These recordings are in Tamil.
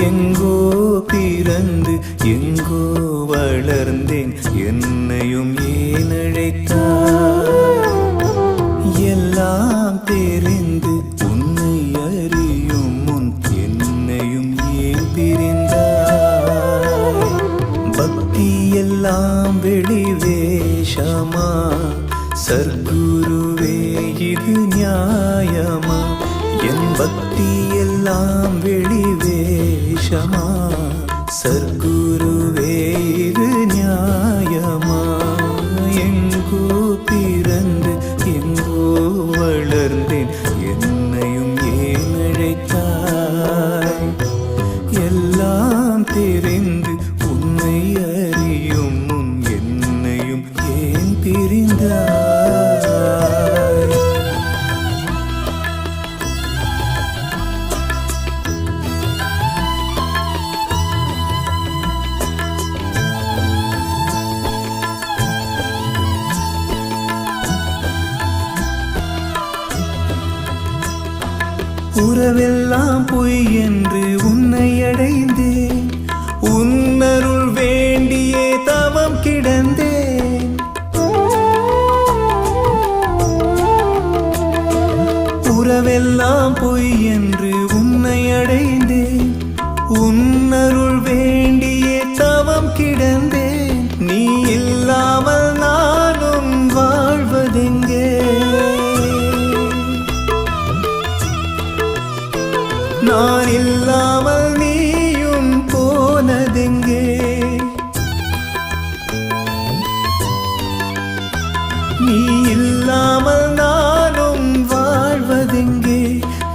எங்கோ பிறந்து எங்கோ வளர்ந்தேன், என்னையும் ஏன் அழைத்தாய்? எல்லாம் தெரிந்து உன்னை அறியும் முன் என்னையும் ஏன் பிரிந்தாய்? பக்தி எல்லாம் வெளி வேஷமா? சர்க்குருவே இது நியாயமா? என் பக்தி எல்லாம் வெளி வேஷமா? சர்க்குருவே இது நியாயமா? எங்கோ பிறந்து எங்கோ வளர்ந்தேன், என்னையும் ஏன் அழைத்தாய்? எல்லாம் தெரிந்து உன்னை அறியும் முன் என்னையும் ஏன் பிரிந்தாய்? உறவெல்லாம் பொய் என்று உன்னை அடைந்தேன், உன்னருள் வேண்டியே தவம் கிடந்தேன். உறவெல்லாம் பொய் என்று உன்னை அடைந்தேன், உன்னருள் வேண்டியே தவம் கிடந்தேன். நீ இல்லாமல் நானும் வாழ்வதெங்கே? நான் இல்லாமல் நீயும் போனதெங்கே? நீ இல்லாமல் நானும் வாழ்வதெங்கே?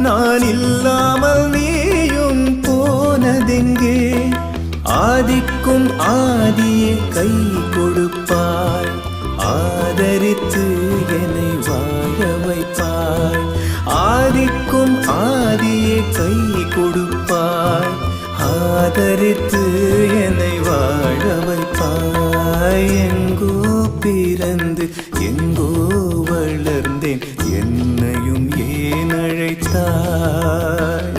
நான் இல்லாமல் நீயும் போனதெங்கே? ஆதிக்கும் ஆதியே கை கொடுப்பாய், ஆதரித்து என்னை வாழ வைப்பாய். ஆதிக்கும் ஆதியே கை கொடுப்பாய், ஆதரித்து என்னை வாழ வைப்பாய். எங்கோ பிறந்து எங்கோ வளர்ந்தேன், என்னையும் ஏன் அழைத்தாய்?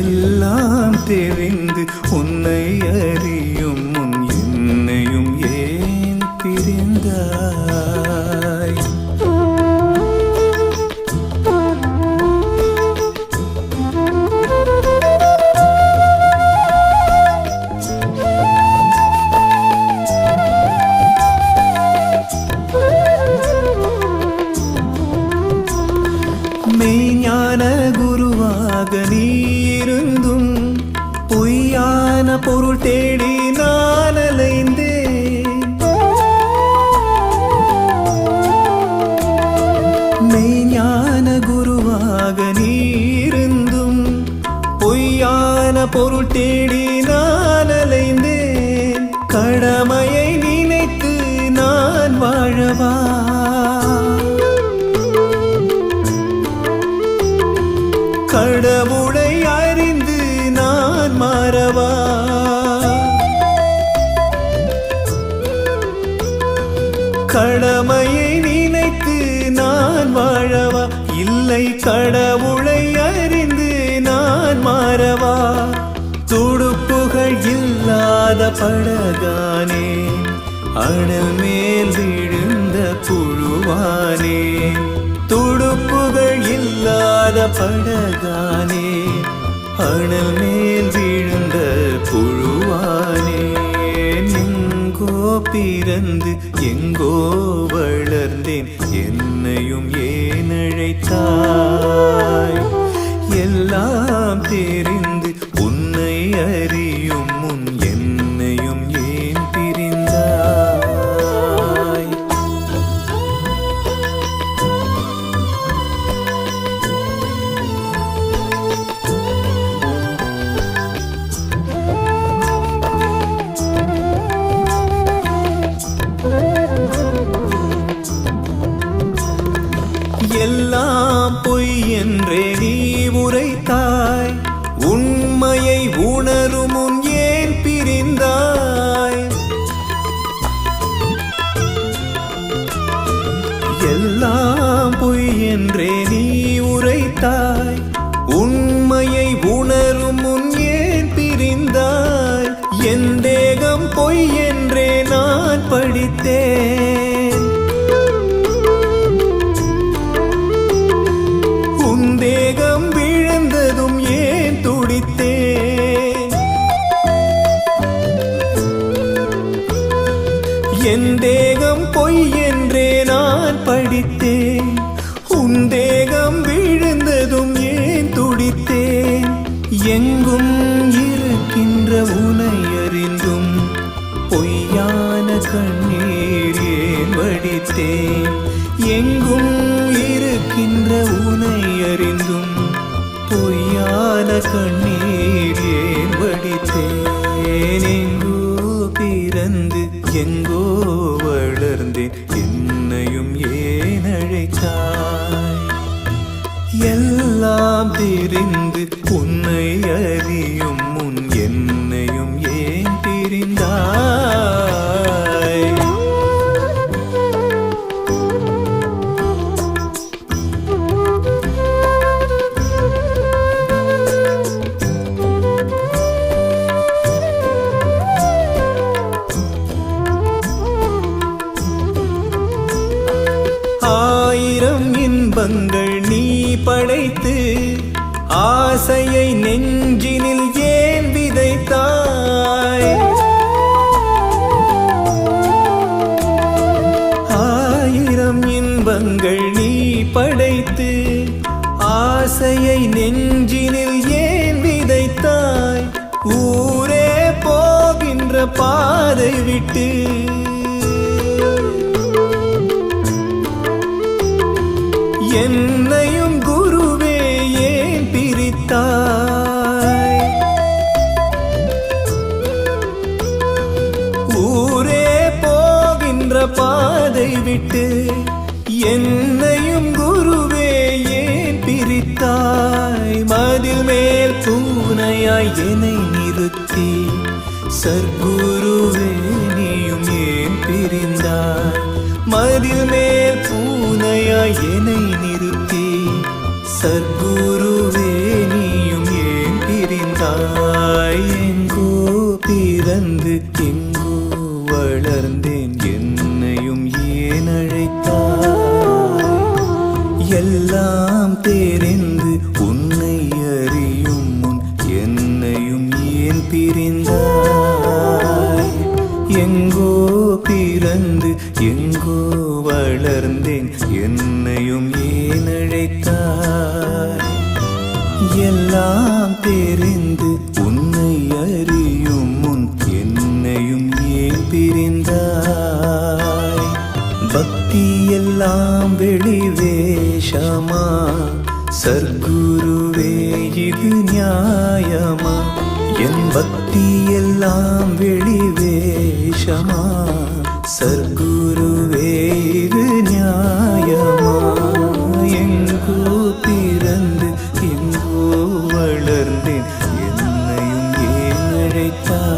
எல்லாம் தெரிந்து உன்னை அறியும் முன் என்னையும் ஏன் பிரிந்தாய்? மெய்ஞான குருவாக நீ இருந்தும் பொய்யான பொருள் தேடி நான் அலைந்தேன். மெய்ஞான குருவாக நீ இருந்தும் பொய்யான பொருள் தேடி நான் அலைந்தேன். கடமையை நினைத்து நான் வாழவா? கடவுளை அறிந்து நான் மாறவா? கடமையை நினைத்து நான் வாழவா? இல்லை, கடவுளை அறிந்து நான் மாறவா? துடுப்புகள் இல்லாத படகானே, அனல் மேல் விழுந்த புழுவானே. துடுப்புகள் இல்லாத படகானே, அனல் மேல் விழுந்த புழுவானே. எங்கோ பிறந்து எங்கோ வளர்ந்தேன், என்னையும் ஏன் அழைத்தாய்? எல்லாம் தெரிந்து உன்னை அறியும் முன் என்னையும் ஏன் பிரிந்தாய்? எல்லாம் பொய் பொய் என்றே நான் படித்தேன். உன் தேகம் விழுந்ததும் ஏன் துடித்தேன். என் தேகம் பொய் என்றே நான் படித்தேன். உன் தேகம் விழுந்ததும் ஏன் துடித்தேன். எங்கும் இருக்கின்ற உனை அறிந்தும் பொய்யான கண்ணீர் ஏன் வடித்தேன். எங்கும் இருக்கின்ற உனை அறிந்தும் பொய்யான கண்ணீர் ஏன் வடித்தேன். எங்கோ பிறந்து எங்கோ வளர்ந்தேன், என்னையும் ஏன் அழைத்தாய். எல்லாம் தெரிந்து உன்னை அறியும் முன் என்னையும் ஏன் பிரிந்தாய். ஆயிரம் இன்பங்கள் நீ படைத்து ஆசையை நெஞ்சினில் ஏன் விதைத்தாய். ஆயிரம் இன்பங்கள் நீ படைத்து ஆசையை நெஞ்சினில் ஏன் விதைத்தாய். ஊரே போகின்ற பாதை விட்டு என்னையும் குருவே ஏன் பிரித்தாய். ஊரே போகின்ற பாதை விட்டு என்னையும் குருவே ஏன் பிரித்தாய். மதில் மேல் பூனையாய் என்னை நிறுத்தி சர்க்குருவே நீயும் ஏன் பிரிந்தாய். மதில் மேல் பூனையாய் என்னை நிறுத்தி சர்க்குருவே நீயும் ஏன் பிரிந்தாய். எங்கோ பிறந்து எங்கோ வளர்ந்தேன், என்னையும் ஏன் அழைத்தாய். எல்லாம் தெரிந்து உன்னை அறியும் முன் என்னையும் ஏன் பிரிந்தாய். எங்கோ பிறந்து எங்கோ வளர்ந்தேன், என்னையும் ஏன் அழைத்தாய். எல்லாம் தெரிந்து உன்னை அறியும் முன் என்னையும் ஏன் பிரிந்தாய். பக்தி எல்லாம் வெளி வேஷமா சர்க்குருவே இது நியாயமா. என் பக்தி எல்லாம் வெளி வேஷமா சர்க்குருவே இது நியாயமா. எங்கோ பிறந்து எங்கோ வளர்ந்தேன், என்னையும் ஏன் அழைத்தாய்.